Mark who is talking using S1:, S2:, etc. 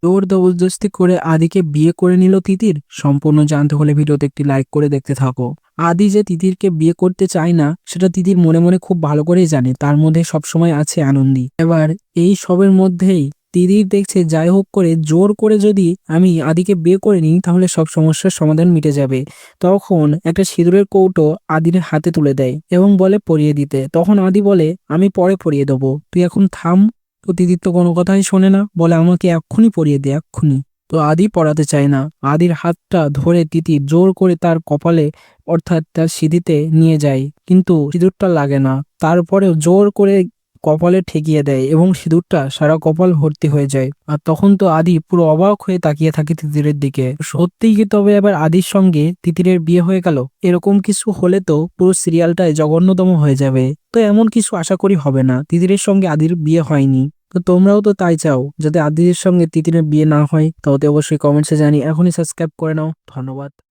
S1: জোর জবরদস্তি করে আদিকে বিয়ে করে নিল তিতির। সম্পূর্ণ জানতে হলে ভিডিওতে একটি লাইক করে দেখতে থাকো। আদি যে তিতিরকে বিয়ে করতে চায় না সেটা তিতির মনে মনে খুব ভালো করেই জানে, তার মধ্যে সবসময় আছে আনন্দী। এবার এই সবের মধ্যেই তিতির দেখছে যাই হোক করে জোর করে যদি আমি আদিকে বিয়ে করে নিই তাহলে সব সমস্যার সমাধান মিটে যাবে। তখন একটা সিঁদুরের কৌটো আদির হাতে তুলে দেয় এবং বলে পরিয়ে দিতে। তখন আদি বলে আমি পরে পরিয়ে দেবো, তুই এখন থাম। তো তিতির তো কোনো কথাই শোনে না, বলে আমাকে এক্ষুনি পরিয়ে দে, এক্ষুনি। তো আদি পড়াতে চায় না। আদির হাতটা ধরে তিতির জোর করে তার কপালে অর্থাৎ তার সিঁথিতে নিয়ে যায়, কিন্তু সিঁদুরটা লাগে না। তারপরেও জোর করে কপালে ঠেকিয়ে দেয় এবং সিঁদুরটা সারা কপাল ভর্তি হয়ে যায়। আর তখন তো আদি পুরো অবাক হয়ে তাকিয়ে থাকে তিতিরের দিকে। সত্যিই কি তবে এবার আদির সঙ্গে তিতিরের বিয়ে হয়ে গেল? এরকম কিছু হলে তো পুরো সিরিয়ালটাই জঘন্যতম হয়ে যাবে। তো এমন কিছু আশা করি হবে না, তিতিরের সঙ্গে আদির বিয়ে হয়নি। তো তোমরাও তো তাই চাও যাতে আদির সঙ্গে তিতিরের বিয়ে না হয়? তাহলে অবশ্যই কমেন্টসে জানি। এখনই সাবস্ক্রাইব করে নাও। ধন্যবাদ।